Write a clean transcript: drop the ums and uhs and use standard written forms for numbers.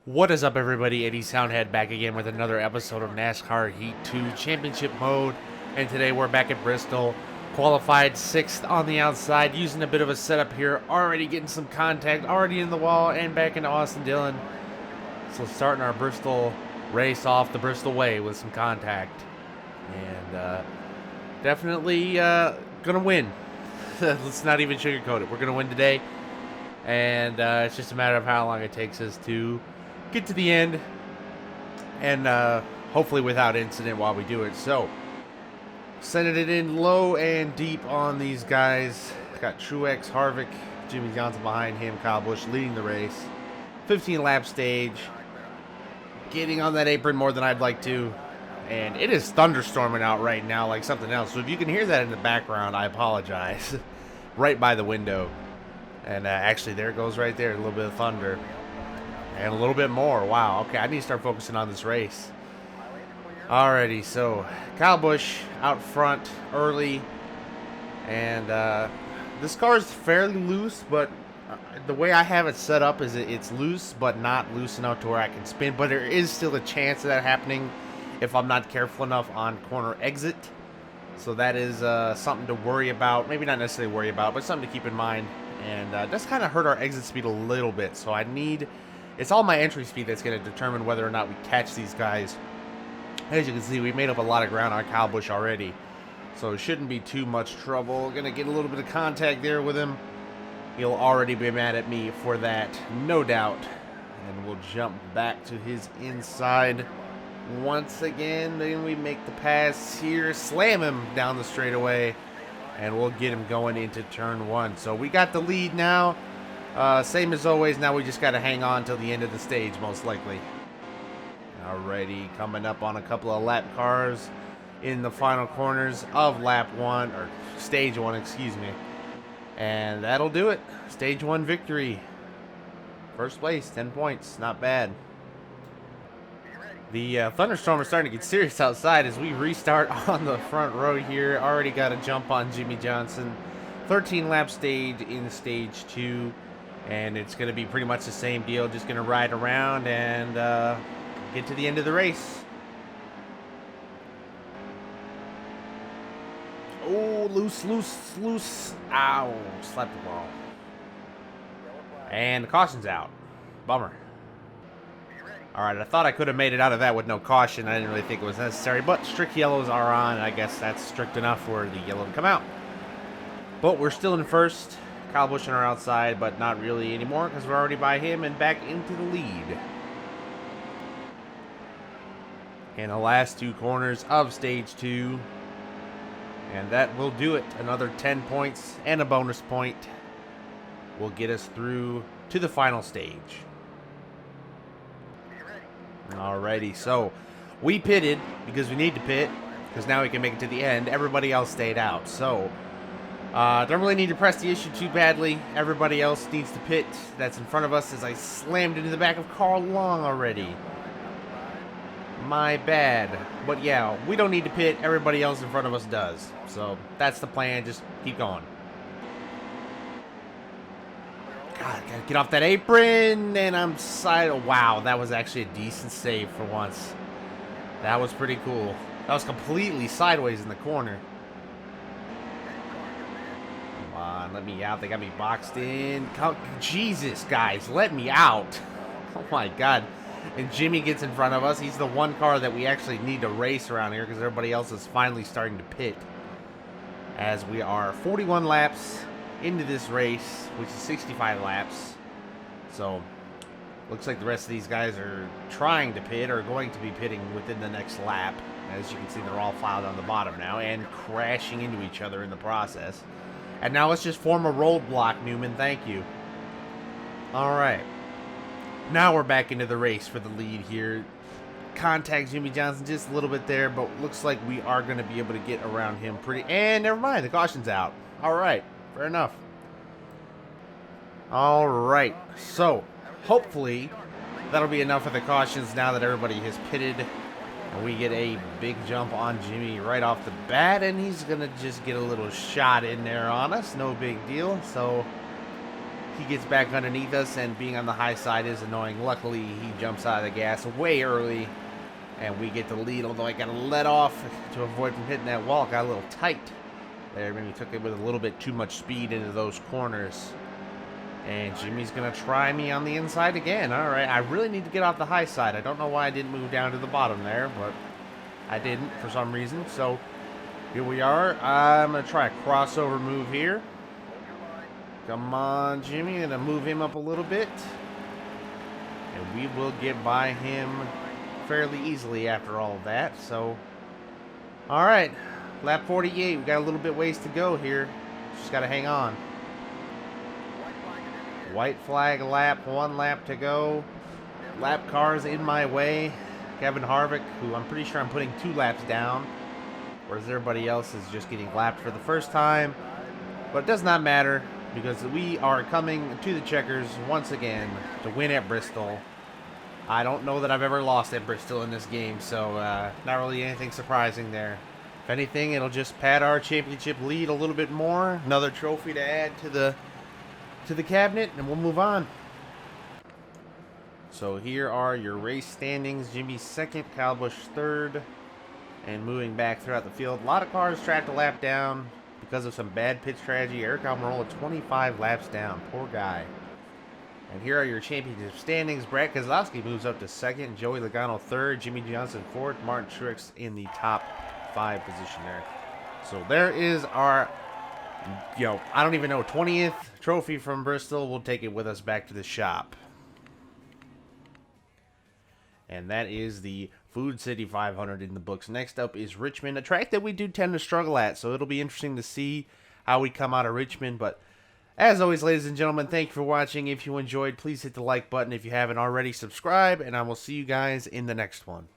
What is up, everybody? Eddie Soundhead back again with another episode of NASCAR Heat 2 Championship Mode. And today we're back at Bristol, qualified 6th on the outside, using a bit of a setup here, already getting some contact, already in the wall, and back into Austin Dillon. So starting our Bristol race off the Bristol way with some contact. And definitely gonna win. Let's not even sugarcoat it. We're gonna win today. And it's just a matter of how long it takes us to get to the end, and hopefully without incident while we do it. So, sending it in low and deep on these guys. Got Truex, Harvick, Jimmy Johnson behind him, Kyle Busch leading the race. 15-lap stage. Getting on that apron more than I'd like to. And it is thunderstorming out right now like something else. So if you can hear that in the background, I apologize. Right by the window. And actually, there it goes right there. A little bit of thunder. And a little bit more. Wow. Okay, I need to start focusing on this race. Alrighty, so Kyle Busch out front early. And this car is fairly loose, but the way I have it set up is it's loose, but not loose enough to where I can spin. But there is still a chance of that happening if I'm not careful enough on corner exit. So that is something to worry about. Maybe not necessarily worry about, but something to keep in mind. And that's kind of hurt our exit speed a little bit. So it's all my entry speed that's going to determine whether or not we catch these guys. As you can see, we made up a lot of ground on Kyle Busch already. So it shouldn't be too much trouble. Going to get a little bit of contact there with him. He'll already be mad at me for that, no doubt. And we'll jump back to his inside once again. Then we make the pass here, slam him down the straightaway. And we'll get him going into turn one. So we got the lead now. Same as always. Now we just got to hang on till the end of the stage, most likely. Alrighty, coming up on a couple of lap cars in the final corners of lap one, or stage one, excuse me. And that'll do it. Stage one victory. First place, 10 points. Not bad. The thunderstorm is starting to get serious outside as we restart on the front row here. Already got a jump on Jimmy Johnson. 13-lap stage in stage two. And it's going to be pretty much the same deal. Just going to ride around and get to the end of the race. Oh, loose. Ow, slapped the ball. And the caution's out. Bummer. Alright, I thought I could have made it out of that with no caution. I didn't really think it was necessary, but strict yellows are on, and I guess that's strict enough for the yellow to come out. But we're still in first. Kyle Busch on our outside, but not really anymore because we're already by him and back into the lead. And the last two corners of stage two. And that will do it. Another 10 points and a bonus point will get us through to the final stage. Alrighty, so we pitted because we need to pit because now we can make it to the end. Everybody else stayed out, so don't really need to press the issue too badly. Everybody else needs to pit. That's in front of us as I slammed into the back of Carl Long already. My bad. But yeah, we don't need to pit. Everybody else in front of us does. So that's the plan. Just keep going. God, gotta get off that apron, and I'm side. Wow, that was actually a decent save for once. That was pretty cool. That was completely sideways in the corner. Come on, let me out. They got me boxed in. Jesus, guys, let me out. Oh my God. And Jimmy gets in front of us. He's the one car that we actually need to race around here because everybody else is finally starting to pit. As we are 41 laps into this race, which is 65 laps. So looks like the rest of these guys are trying to pit or going to be pitting within the next lap. As you can see, they're all filed on the bottom now and crashing into each other in the process. And now let's just form a roadblock, Newman. Thank you. All right, now we're back into the race for the lead here. Contact Jimmy Johnson just a little bit there, but looks like we are going to be able to get around him pretty. And never mind, the caution's out. All right. Fair enough. Alright, so hopefully that'll be enough of the cautions now that everybody has pitted. And we get a big jump on Jimmy right off the bat, and he's going to just get a little shot in there on us. No big deal. So he gets back underneath us, and being on the high side is annoying. Luckily, he jumps out of the gas way early, and we get the lead, although I got to let off to avoid from hitting that wall. Got a little tight there. Maybe took it with a little bit too much speed into those corners. And Jimmy's going to try me on the inside again. All right, I really need to get off the high side. I don't know why I didn't move down to the bottom there, but I didn't for some reason. So here we are. I'm going to try a crossover move here. Come on, Jimmy. I'm going to move him up a little bit. And we will get by him fairly easily after all of that. So, all right. Lap 48. We got a little bit ways to go here. Just got to hang on. White flag lap. 1 lap to go. Lap cars in my way. Kevin Harvick, who I'm pretty sure I'm putting 2 laps down, whereas everybody else is just getting lapped for the first time. But it does not matter, because we are coming to the checkers once again to win at Bristol. I don't know that I've ever lost at Bristol in this game, so not really anything surprising there. If anything, it'll just pad our championship lead a little bit more. Another trophy to add to the cabinet, and we'll move on. So here are your race standings. Jimmy 2nd, Kyle Busch 3rd, and moving back throughout the field. A lot of cars tracked a lap down because of some bad pit strategy. Eric Almirola 25 laps down. Poor guy. And here are your championship standings. Brad Keselowski moves up to 2nd. Joey Logano 3rd. Jimmy Johnson 4th. Martin Truex in the top 5 position there. So there is our, I don't even know, 20th trophy from Bristol. We'll take it with us back to the shop. And that is the Food City 500 in the books. Next up is Richmond, a track that we do tend to struggle at, so it'll be interesting to see how we come out of Richmond. But as always, ladies and gentlemen, thank you for watching. If you enjoyed, please hit the like button. If you haven't already, subscribe, and I will see you guys in the next one.